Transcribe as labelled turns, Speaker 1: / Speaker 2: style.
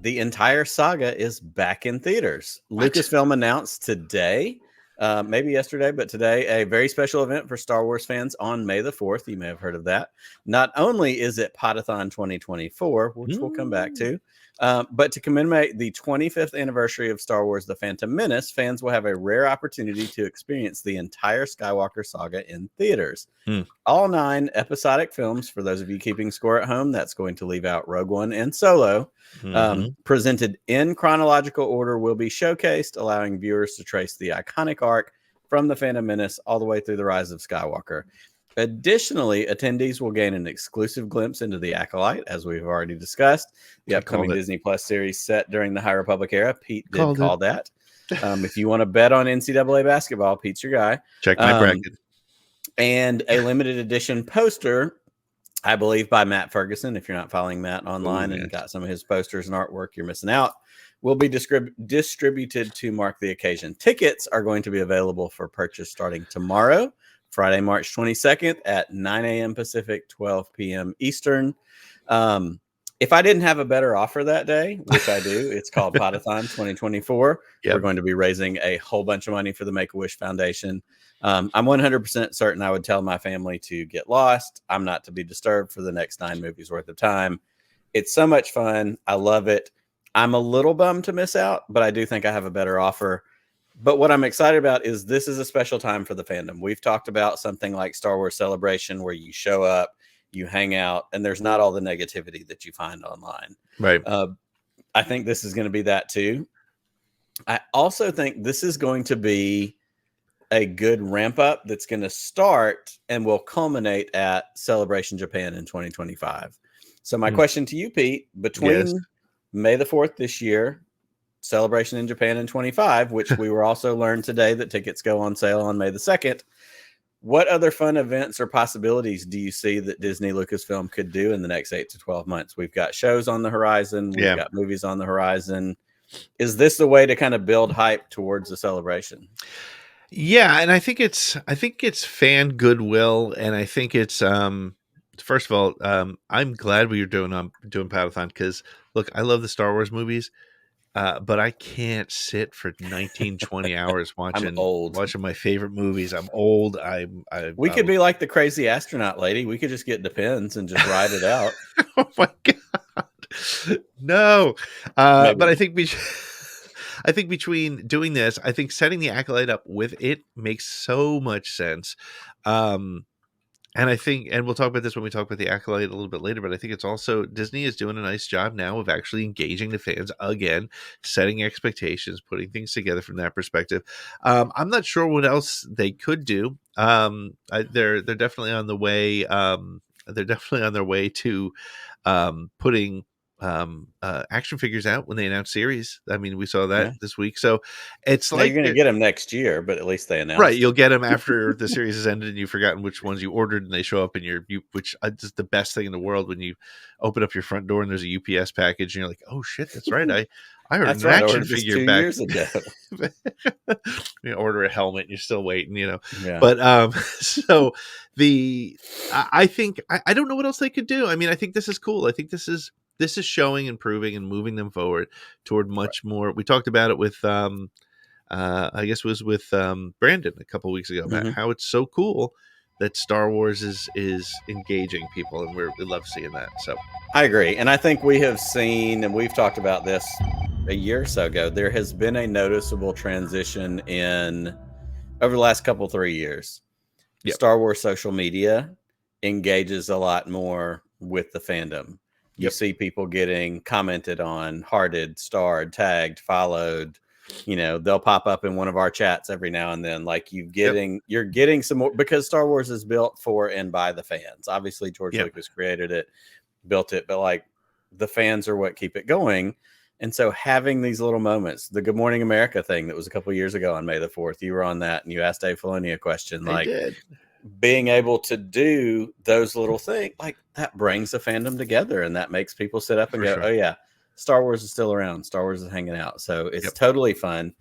Speaker 1: the entire saga is back in theaters.
Speaker 2: What?
Speaker 1: Lucasfilm announced today, maybe yesterday, but today, a very special event for Star Wars fans on May the 4th. You may have heard of that. Not only is it Podathon 2024, which we'll come back to, but to commemorate the 25th anniversary of Star Wars The Phantom Menace, fans will have a rare opportunity to experience the entire Skywalker saga in theaters. All 9 episodic films, for those of you keeping score at home, that's going to leave out Rogue One and Solo, presented in chronological order, will be showcased, allowing viewers to trace the iconic arc from The Phantom Menace all the way through the Rise of Skywalker. Additionally, attendees will gain an exclusive glimpse into the Acolyte, as we've already discussed, the upcoming Disney Plus series set during the High Republic era. Pete did call that. If you want to bet on NCAA basketball, Pete's your guy.
Speaker 2: Check my bracket.
Speaker 1: And a limited edition poster, I believe, by Matt Ferguson. If you're not following Matt online and got some of his posters and artwork, you're missing out. Will be distributed to mark the occasion. Tickets are going to be available for purchase starting tomorrow, Friday, March 22nd at 9 a.m. Pacific, 12 p.m. Eastern. If I didn't have a better offer that day, which I do, it's called Podathon 2024. Yep. We're going to be raising a whole bunch of money for the Make-A-Wish Foundation. I'm 100% certain I would tell my family to get lost. I'm not to be disturbed for the next 9 movies worth of time. It's so much fun. I love it. I'm a little bummed to miss out, but I do think I have a better offer. But what I'm excited about is this is a special time for the fandom. We've talked about something like Star Wars Celebration, where you show up, you hang out, and there's not all the negativity that you find online.
Speaker 2: Right.
Speaker 1: I think this is going to be that too. I also think this is going to be a good ramp up that's going to start and will culminate at Celebration Japan in 2025. So my question to you, Pete, between May the 4th this year, Celebration in Japan in 25, which we were also learned today that tickets go on sale on May the 2nd. What other fun events or possibilities do you see that Disney Lucasfilm could do in the next 8 to 12 months? We've got shows on the horizon. We've got movies on the horizon. Is this the way to kind of build hype towards the celebration?
Speaker 2: Yeah, and I think it's fan goodwill, and I think it's first of all, I'm glad we are doing Podathon, because look, I love the Star Wars movies. But I can't sit for 19, 20 hours watching my favorite movivies. I'm old.
Speaker 1: We could be like the crazy astronaut lady. We could just get Depends and just ride it out.
Speaker 2: Oh my God. No. But I think between doing this, I think setting the Acolyte up with it makes so much sense. And I think, and we'll talk about this when we talk about the Acolyte a little bit later, but I think it's also, Disney is doing a nice job now of actually engaging the fans again, setting expectations, putting things together from that perspective. I'm not sure what else they could do. They're definitely on the way. They're definitely on their way to putting action figures out when they announce series. I mean, we saw that this week. So it's
Speaker 1: now
Speaker 2: like
Speaker 1: you're going to get them next year, but at least they announced.
Speaker 2: Right, you'll get them after the series has ended and you've forgotten which ones you ordered, and they show up in which is the best thing in the world when you open up your front door and there's a UPS package and you're like, oh shit, that's right. I heard an action figure back
Speaker 1: 2 years ago.
Speaker 2: You order a helmet and you're still waiting,
Speaker 1: Yeah.
Speaker 2: But so I think I don't know what else they could do. I mean, I think this is cool. I think this is showing, improving, and moving them forward toward much more. We talked about it with I guess it was with Brandon a couple of weeks ago about how it's so cool that Star Wars is engaging people, and we love seeing that. So
Speaker 1: I agree. And I think we have seen, and we've talked about this a year or so ago, there has been a noticeable transition over the last 3 years. Yep. Star Wars social media engages a lot more with the fandom. You see people getting commented on, hearted, starred, tagged, followed. They'll pop up in one of our chats every now and then. Like you're getting some more, because Star Wars is built for and by the fans. Obviously, George Lucas created it, built it, but like the fans are what keep it going. And so having these little moments, the Good Morning America thing that was a couple of years ago on May the 4th, you were on that and you asked Dave Filoni a question.
Speaker 2: I did.
Speaker 1: Being able to do those little things, like that brings the fandom together, and that makes people sit up and go, oh yeah, Star Wars is still around. Star Wars is hanging out. So it's totally fun.